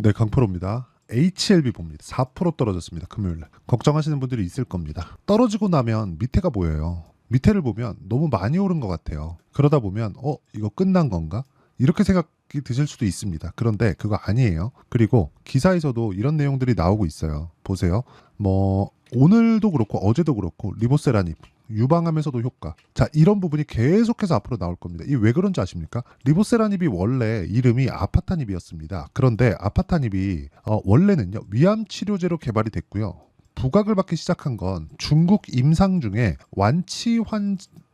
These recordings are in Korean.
네, 강프로입니다. HLB 봅니다. 4% 떨어졌습니다. 금요일날. 걱정하시는 분들이 있을 겁니다. 떨어지고 나면 밑에가 보여요. 밑에를 보면 너무 많이 오른 것 같아요. 그러다 보면 이거 끝난 건가? 이렇게 생각이 드실 수도 있습니다. 그런데 그거 아니에요. 그리고 기사에서도 이런 내용들이 나오고 있어요. 보세요. 오늘도 그렇고 어제도 그렇고 리보세라닙 유방암에서도 효과. 자, 이런 부분이 계속해서 앞으로 나올 겁니다. 이 왜 그런지 아십니까? 리보세라닙이 원래 이름이 아파타닙이었습니다. 그런데 아파타닙이 원래는요 위암 치료제로 개발이 됐고요. 부각을 받기 시작한 건 중국 임상 중에 완치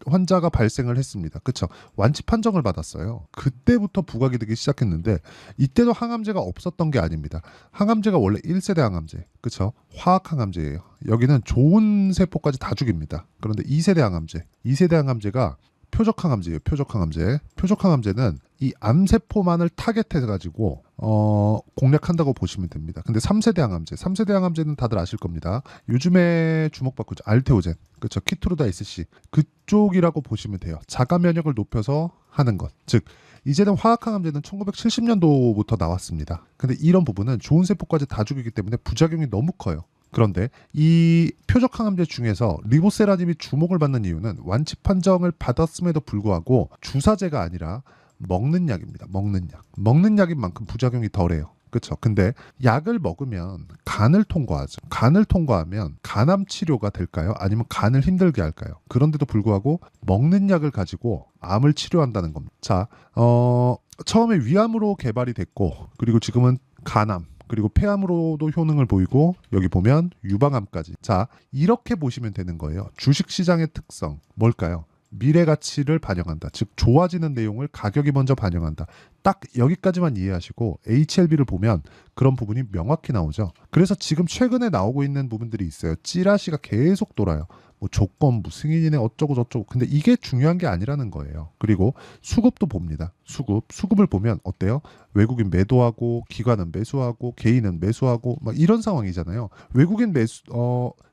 환자가 발생을 했습니다. 그쵸? 완치 판정을 받았어요. 그때부터 부각이 되기 시작했는데 이때도 항암제가 없었던 게 아닙니다. 항암제가 원래 1세대 항암제, 그쵸? 화학 항암제예요. 여기는 좋은 세포까지 다 죽입니다. 그런데 2세대 항암제, 2세대 항암제가 표적 항암제예요. 표적 항암제. 표적 항암제는 이 암세포만을 타겟해가지고 공략한다고 보시면 됩니다. 근데 3세대 항암제, 3세대 항암제는 다들 아실 겁니다. 요즘에 주목받고 있죠. 알테오젠, 그렇죠. 키투르다 SC 그쪽이라고 보시면 돼요. 자가 면역을 높여서 하는 것. 즉 이제는 화학 항암제는 1970년도부터 나왔습니다. 근데 이런 부분은 좋은 세포까지 다 죽이기 때문에 부작용이 너무 커요. 그런데 이 표적 항암제 중에서 리보세라닙이 주목을 받는 이유는 완치 판정을 받았음에도 불구하고 주사제가 아니라 먹는 약입니다. 먹는 약. 먹는 약인 만큼 부작용이 덜해요. 그렇죠. 근데 약을 먹으면 간을 통과하죠. 간을 통과하면 간암 치료가 될까요? 아니면 간을 힘들게 할까요? 그런데도 불구하고 먹는 약을 가지고 암을 치료한다는 겁니다. 자, 처음에 위암으로 개발이 됐고 그리고 지금은 간암 그리고 폐암으로도 효능을 보이고 여기 보면 유방암까지. 자, 이렇게 보시면 되는 거예요. 주식시장의 특성 뭘까요? 미래 가치를 반영한다. 즉 좋아지는 내용을 가격이 먼저 반영한다. 딱 여기까지만 이해하시고 HLB를 보면 그런 부분이 명확히 나오죠. 그래서 지금 최근에 나오고 있는 부분들이 있어요. 찌라시가 계속 돌아요. 조건부, 승인이네 어쩌고 저쩌고. 근데 이게 중요한 게 아니라는 거예요. 그리고 수급도 봅니다. 수급을 보면 어때요? 외국인 매도하고 기관은 매수하고 개인은 매수하고 막 이런 상황이잖아요. 외국인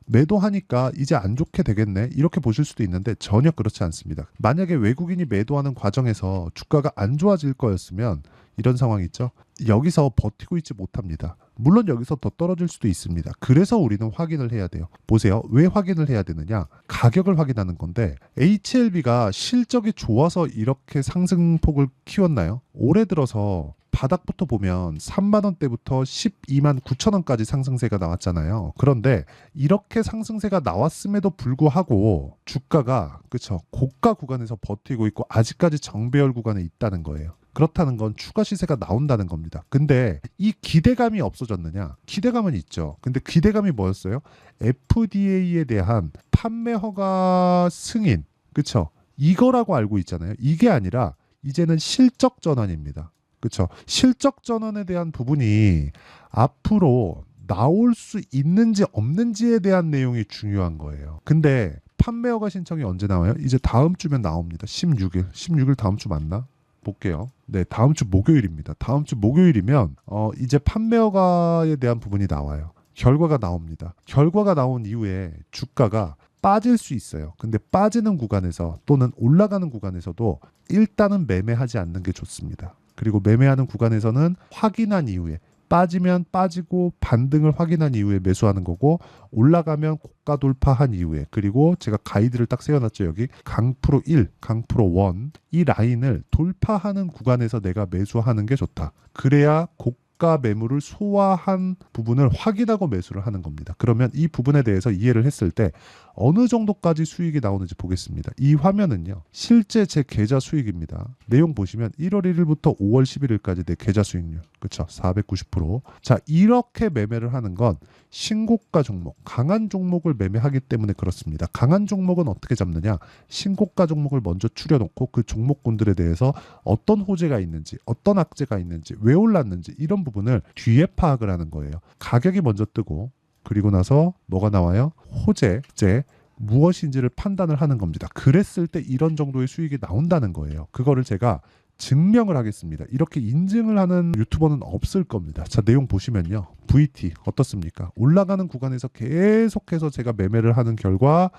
매도하니까 이제 안 좋게 되겠네 이렇게 보실 수도 있는데 전혀 그렇지 않습니다. 만약에 외국인이 매도하는 과정에서 주가가 안 좋아질 거였으면 이런 상황이 있죠. 여기서 버티고 있지 못합니다. 물론 여기서 더 떨어질 수도 있습니다. 그래서 우리는 확인을 해야 돼요. 보세요. 왜 확인을 해야 되느냐? 가격을 확인하는 건데 HLB가 실적이 좋아서 이렇게 상승폭을 키웠나요? 올해 들어서 바닥부터 보면 3만 원대부터 12만 9천 원까지 상승세가 나왔잖아요. 그런데 이렇게 상승세가 나왔음에도 불구하고 주가가 그쵸 고가 구간에서 버티고 있고 아직까지 정배열 구간에 있다는 거예요. 그렇다는 건 추가 시세가 나온다는 겁니다. 근데 이 기대감이 없어졌느냐? 기대감은 있죠. 근데 기대감이 뭐였어요? FDA에 대한 판매 허가 승인, 그쵸? 이거라고 알고 있잖아요. 이게 아니라 이제는 실적 전환입니다. 그쵸? 실적 전환에 대한 부분이 앞으로 나올 수 있는지 없는지에 대한 내용이 중요한 거예요. 근데 판매 허가 신청이 언제 나와요? 이제 다음 주면 나옵니다. 16일. 16일 다음 주 맞나? 볼게요. 네, 다음 주 목요일입니다. 다음 주 목요일이면 이제 판매 허가에 대한 부분이 나와요. 결과가 나옵니다. 결과가 나온 이후에 주가가 빠질 수 있어요. 근데 빠지는 구간에서 또는 올라가는 구간에서도 일단은 매매하지 않는 게 좋습니다. 그리고 매매하는 구간에서는 확인한 이후에 빠지면 빠지고 반등을 확인한 이후에 매수하는 거고 올라가면 고가 돌파한 이후에 그리고 제가 가이드를 딱 세워놨죠. 여기 강프로 1, 강프로 1 이 라인을 돌파하는 구간에서 내가 매수하는 게 좋다. 그래야 고가 매물을 소화한 부분을 확인하고 매수를 하는 겁니다. 그러면 이 부분에 대해서 이해를 했을 때 어느 정도까지 수익이 나오는지 보겠습니다. 이 화면은요. 실제 제 계좌 수익입니다. 내용 보시면 1월 1일부터 5월 11일까지 내 계좌 수익률. 그렇죠? 490%. 자, 이렇게 매매를 하는 건 신고가 종목, 강한 종목을 매매하기 때문에 그렇습니다. 강한 종목은 어떻게 잡느냐? 신고가 종목을 먼저 추려놓고 그 종목군들에 대해서 어떤 호재가 있는지, 어떤 악재가 있는지, 왜 올랐는지 이런 부분을 뒤에 파악을 하는 거예요. 가격이 먼저 뜨고 그리고 나서 뭐가 나와요? 호재 무엇인지를 판단을 하는 겁니다. 그랬을 때 이런 정도의 수익이 나온다는 거예요. 그거를 제가 증명을 하겠습니다. 이렇게 인증을 하는 유튜버는 없을 겁니다. 자, 내용 보시면요. VT 어떻습니까? 올라가는 구간에서 계속해서 제가 매매를 하는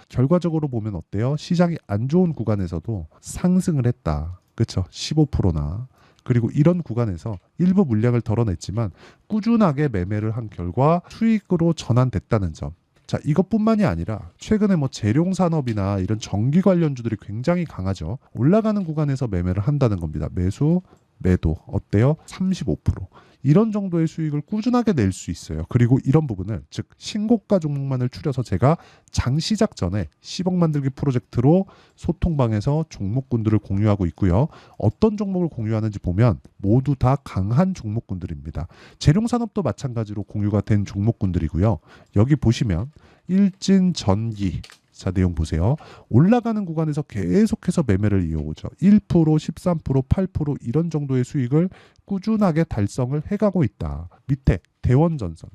결과적으로 보면 어때요? 시장이 안 좋은 구간에서도 상승을 했다. 그렇죠? 15%나. 그리고 이런 구간에서 일부 물량을 덜어냈지만 꾸준하게 매매를 한 결과 수익으로 전환됐다는 점. 자, 이것뿐만이 아니라 최근에 뭐 재룡 산업이나 이런 전기 관련주들이 굉장히 강하죠. 올라가는 구간에서 매매를 한다는 겁니다. 매수, 매도 어때요? 35%. 이런 정도의 수익을 꾸준하게 낼 수 있어요. 그리고 이런 부분을 즉 신고가 종목만을 추려서 제가 장 시작 전에 10억 만들기 프로젝트로 소통방에서 종목군들을 공유하고 있고요. 어떤 종목을 공유하는지 보면 모두 다 강한 종목군들입니다. 재룡산업도 마찬가지로 공유가 된 종목군들이고요. 여기 보시면 일진전기, 자, 내용 보세요. 올라가는 구간에서 계속해서 매매를 이어오죠. 1%, 13%, 8% 이런 정도의 수익을 꾸준하게 달성을 해가고 있다. 밑에 대원전선,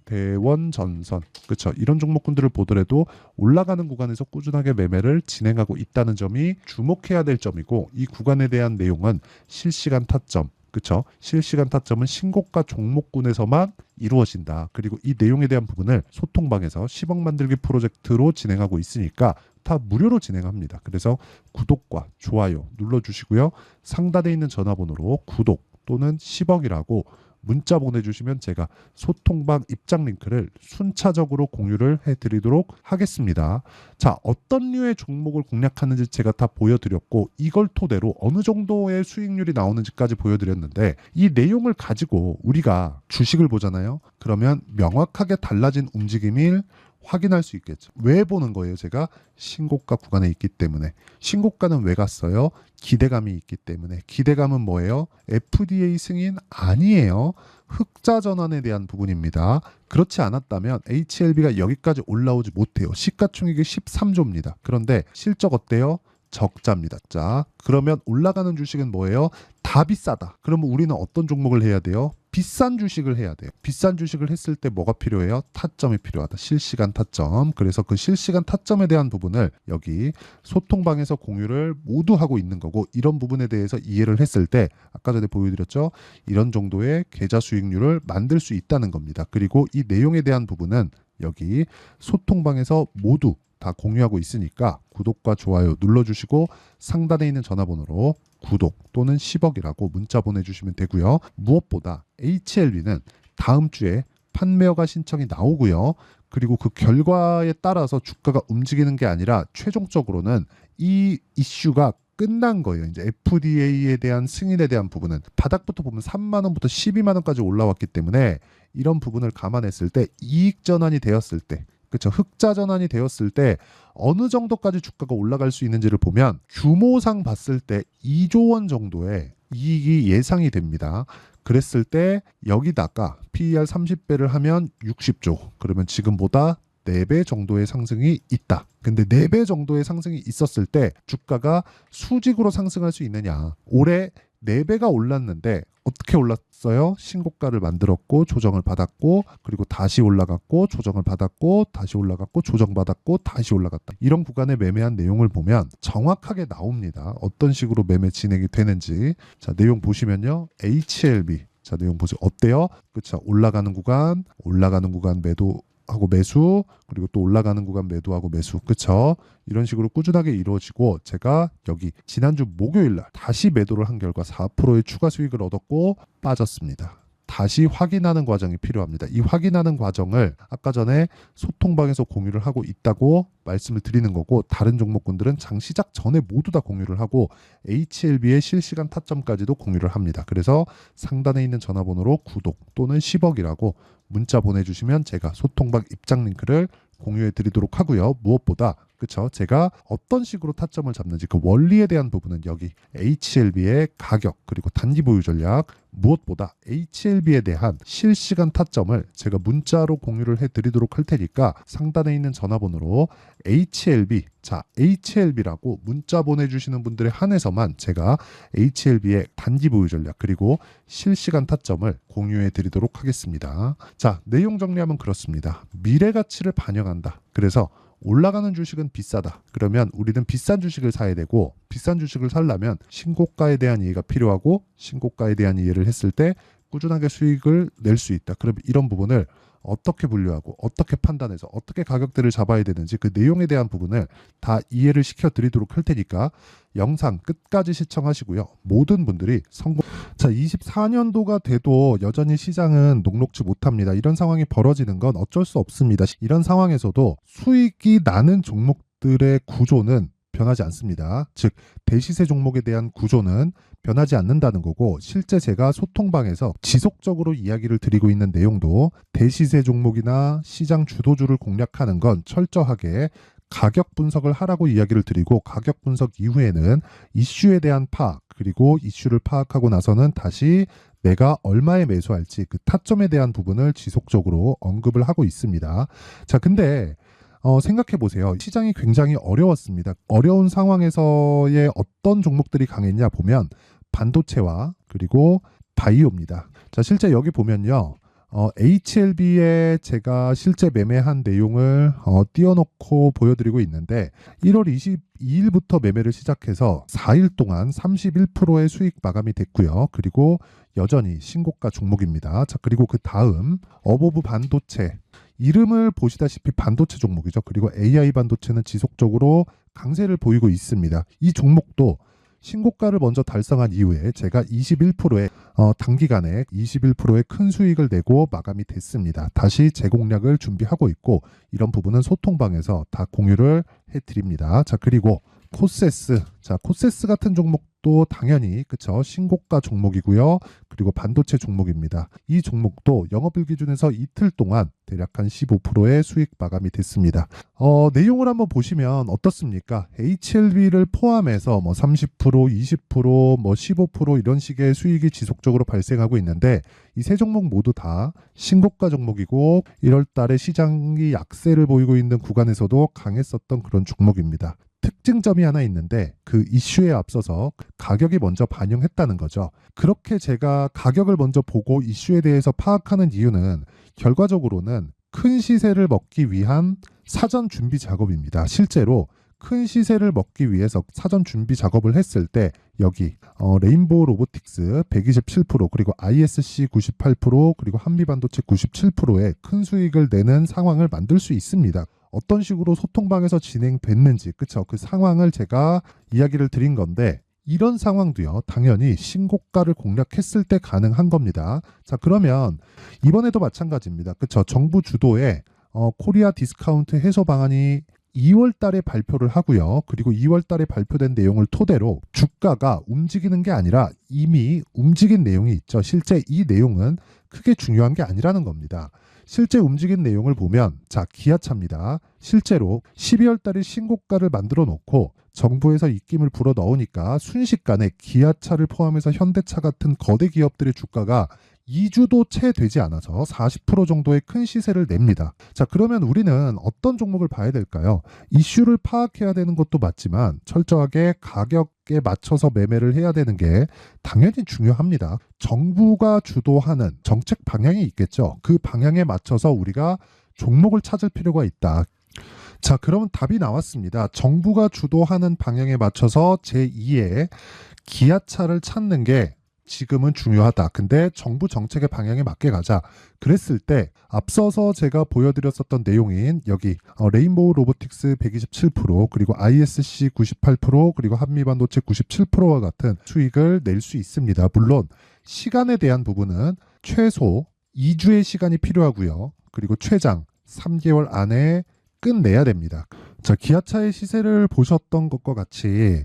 그렇죠. 이런 종목군들을 보더라도 올라가는 구간에서 꾸준하게 매매를 진행하고 있다는 점이 주목해야 될 점이고, 이 구간에 대한 내용은 실시간 타점, 그렇죠. 실시간 타점은 신고가 종목군에서만 이루어진다. 그리고 이 내용에 대한 부분을 소통방에서 10억 만들기 프로젝트로 진행하고 있으니까 다 무료로 진행합니다. 그래서 구독과 좋아요 눌러주시고요. 상단에 있는 전화번호로 구독 또는 10억이라고 문자 보내주시면 제가 소통방 입장 링크를 순차적으로 공유를 해드리도록 하겠습니다. 자, 어떤 류의 종목을 공략하는지 제가 다 보여드렸고, 이걸 토대로 어느 정도의 수익률이 나오는지까지 보여드렸는데, 이 내용을 가지고 우리가 주식을 보잖아요. 그러면 명확하게 달라진 움직임을 확인할 수 있겠죠. 왜 보는 거예요? 제가 신고가 구간에 있기 때문에. 신고가는 왜 갔어요? 기대감이 있기 때문에. 기대감은 뭐예요? FDA 승인 아니에요. 흑자 전환에 대한 부분입니다. 그렇지 않았다면 HLB가 여기까지 올라오지 못해요. 시가총액이 13조입니다. 그런데 실적 어때요? 적자입니다. 자, 그러면 올라가는 주식은 뭐예요? 다 비싸다. 그러면 우리는 어떤 종목을 해야 돼요? 비싼 주식을 해야 돼요. 비싼 주식을 했을 때 뭐가 필요해요? 타점이 필요하다. 실시간 타점. 그래서 그 실시간 타점에 대한 부분을 여기 소통방에서 공유를 모두 하고 있는 거고, 이런 부분에 대해서 이해를 했을 때 아까 전에 보여드렸죠? 이런 정도의 계좌 수익률을 만들 수 있다는 겁니다. 그리고 이 내용에 대한 부분은 여기 소통방에서 모두 다 공유하고 있으니까 구독과 좋아요 눌러주시고 상단에 있는 전화번호로 구독 또는 10억이라고 문자 보내주시면 되고요. 무엇보다 HLB는 다음 주에 판매허가 신청이 나오고요. 그리고 그 결과에 따라서 주가가 움직이는 게 아니라 최종적으로는 이 이슈가 끝난 거예요. 이제 FDA에 대한 승인에 대한 부분은 바닥부터 보면 3만 원부터 12만 원까지 올라왔기 때문에 이런 부분을 감안했을 때 이익 전환이 되었을 때, 그렇죠. 흑자 전환이 되었을 때 어느 정도까지 주가가 올라갈 수 있는지를 보면 규모상 봤을 때 2조 원 정도의 이익이 예상이 됩니다. 그랬을 때 여기다가 PER 30배를 하면 60조. 그러면 지금보다 4배 정도의 상승이 있다. 근데 4배 정도의 상승이 있었을 때 주가가 수직으로 상승할 수 있느냐. 올해 4배가 올랐는데 어떻게 올랐어요? 신고가를 만들었고 조정을 받았고, 그리고 다시 올라갔고 조정을 받았고 다시 올라갔고 조정받았고 다시 올라갔다. 이런 구간에 매매한 내용을 보면 정확하게 나옵니다. 어떤 식으로 매매 진행이 되는지. 자, 내용 보시면요. HLB. 자, 내용 보세요. 어때요? 그쵸? 올라가는 구간 매도하고 매수, 그리고 또 올라가는 구간 매도하고 매수. 그쵸? 이런 식으로 꾸준하게 이루어지고, 제가 여기 지난주 목요일날 다시 매도를 한 결과 4%의 추가 수익을 얻었고 빠졌습니다. 다시 확인하는 과정이 필요합니다. 이 확인하는 과정을 아까 전에 소통방에서 공유를 하고 있다고 말씀을 드리는 거고, 다른 종목군들은 장 시작 전에 모두 다 공유를 하고 HLB의 실시간 타점까지도 공유를 합니다. 그래서 상단에 있는 전화번호로 구독 또는 10억이라고 문자 보내주시면 제가 소통방 입장 링크를 공유해 드리도록 하고요. 무엇보다 그쵸? 제가 어떤 식으로 타점을 잡는지 그 원리에 대한 부분은 여기 HLB의 가격 그리고 단기 보유 전략, 무엇보다 HLB에 대한 실시간 타점을 제가 문자로 공유를 해드리도록 할 테니까 상단에 있는 전화번호로 HLB, 자 HLB라고 문자 보내주시는 분들에 한해서만 제가 HLB의 단기 보유 전략 그리고 실시간 타점을 공유해 드리도록 하겠습니다. 자, 내용 정리하면 그렇습니다. 미래 가치를 반영한다. 그래서 올라가는 주식은 비싸다. 그러면 우리는 비싼 주식을 사야 되고, 비싼 주식을 사려면 신고가에 대한 이해가 필요하고, 신고가에 대한 이해를 했을 때 꾸준하게 수익을 낼 수 있다. 그럼 이런 부분을 어떻게 분류하고 어떻게 판단해서 어떻게 가격대를 잡아야 되는지 그 내용에 대한 부분을 다 이해를 시켜 드리도록 할 테니까 영상 끝까지 시청하시고요. 모든 분들이 성공. 자, 24년도가 돼도 여전히 시장은 녹록지 못합니다. 이런 상황이 벌어지는 건 어쩔 수 없습니다. 이런 상황에서도 수익이 나는 종목들의 구조는 변하지 않습니다. 즉 대시세 종목에 대한 구조는 변하지 않는다는 거고, 실제 제가 소통방에서 지속적으로 이야기를 드리고 있는 내용도 대시세 종목이나 시장 주도주를 공략하는 건 철저하게 가격 분석을 하라고 이야기를 드리고, 가격 분석 이후에는 이슈에 대한 파악, 그리고 이슈를 파악하고 나서는 다시 내가 얼마에 매수할지 그 타점에 대한 부분을 지속적으로 언급을 하고 있습니다. 자, 근데 생각해 보세요. 시장이 굉장히 어려웠습니다. 어려운 상황에서의 어떤 종목들이 강했냐 보면 반도체와 그리고 바이오입니다. 자, 실제 여기 보면요. HLB에 제가 실제 매매한 내용을 띄워놓고 보여드리고 있는데 1월 22일부터 매매를 시작해서 4일 동안 31%의 수익 마감이 됐고요. 그리고 여전히 신고가 종목입니다. 자, 그리고 그 다음 어보브 반도체, 이름을 보시다시피 반도체 종목이죠. 그리고 AI 반도체는 지속적으로 강세를 보이고 있습니다. 이 종목도 신고가를 먼저 달성한 이후에 제가 21%의 단기간에 21%의 큰 수익을 내고 마감이 됐습니다. 다시 재공략을 준비하고 있고, 이런 부분은 소통방에서 다 공유를 해드립니다. 자, 그리고 코세스. 자, 코세스 같은 종목도 당연히 그쵸, 신고가 종목이고요. 그리고 반도체 종목입니다. 이 종목도 영업일 기준에서 이틀 동안 대략 한 15%의 수익 마감이 됐습니다. 내용을 한번 보시면 어떻습니까? HLB를 포함해서 뭐 30%, 20%, 뭐 15% 이런 식의 수익이 지속적으로 발생하고 있는데, 이 세 종목 모두 다 신고가 종목이고 1월 달에 시장이 약세를 보이고 있는 구간에서도 강했었던 그런 종목입니다. 특징점이 하나 있는데 그 이슈에 앞서서 가격이 먼저 반영했다는 거죠. 그렇게 제가 가격을 먼저 보고 이슈에 대해서 파악하는 이유는 결과적으로는 큰 시세를 먹기 위한 사전 준비 작업입니다. 실제로 큰 시세를 먹기 위해서 사전 준비 작업을 했을 때 여기 레인보우 로보틱스 127%, 그리고 ISC 98%, 그리고 한미반도체 97%의 큰 수익을 내는 상황을 만들 수 있습니다. 어떤 식으로 소통방에서 진행됐는지, 그쵸? 그 상황을 제가 이야기를 드린 건데, 이런 상황도요, 당연히 신고가를 공략했을 때 가능한 겁니다. 자, 그러면 이번에도 마찬가지입니다. 그쵸? 정부 주도의 코리아 디스카운트 해소 방안이 2월 달에 발표를 하고요. 그리고 2월 달에 발표된 내용을 토대로 주가가 움직이는 게 아니라 이미 움직인 내용이 있죠. 실제 이 내용은 크게 중요한 게 아니라는 겁니다. 실제 움직인 내용을 보면, 자, 기아차입니다. 실제로 12월 달에 신고가를 만들어 놓고 정부에서 입김을 불어 넣으니까 순식간에 기아차를 포함해서 현대차 같은 거대 기업들의 주가가 2주도 채 되지 않아서 40% 정도의 큰 시세를 냅니다. 자, 그러면 우리는 어떤 종목을 봐야 될까요? 이슈를 파악해야 되는 것도 맞지만 철저하게 가격에 맞춰서 매매를 해야 되는 게 당연히 중요합니다. 정부가 주도하는 정책 방향이 있겠죠. 그 방향에 맞춰서 우리가 종목을 찾을 필요가 있다. 자, 그러면 답이 나왔습니다. 정부가 주도하는 방향에 맞춰서 제2의 기아차를 찾는 게 지금은 중요하다. 근데 정부 정책의 방향에 맞게 가자. 그랬을 때 앞서서 제가 보여드렸었던 내용인 여기 레인보우 로보틱스 127%, 그리고 ISC 98%, 그리고 한미반도체 97%와 같은 수익을 낼 수 있습니다. 물론 시간에 대한 부분은 최소 2주의 시간이 필요하고요. 그리고 최장 3개월 안에 끝내야 됩니다. 자, 기아차의 시세를 보셨던 것과 같이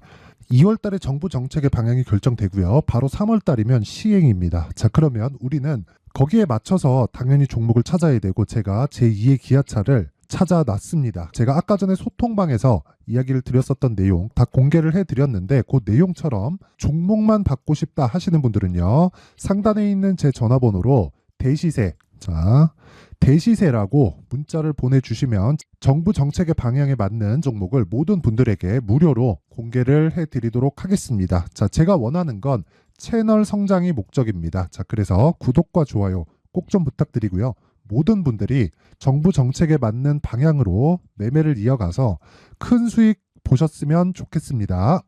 2월 달에 정부 정책의 방향이 결정되고요. 바로 3월 달이면 시행입니다. 자, 그러면 우리는 거기에 맞춰서 당연히 종목을 찾아야 되고, 제가 제2의 기아차를 찾아놨습니다. 제가 아까 전에 소통방에서 이야기를 드렸었던 내용 다 공개를 해드렸는데, 그 내용처럼 종목만 받고 싶다 하시는 분들은요, 상단에 있는 제 전화번호로 대시세, 자, 대시세라고 문자를 보내주시면 정부 정책의 방향에 맞는 종목을 모든 분들에게 무료로 공개를 해드리도록 하겠습니다. 자, 제가 원하는 건 채널 성장이 목적입니다. 자, 그래서 구독과 좋아요 꼭 좀 부탁드리고요. 모든 분들이 정부 정책에 맞는 방향으로 매매를 이어가서 큰 수익 보셨으면 좋겠습니다.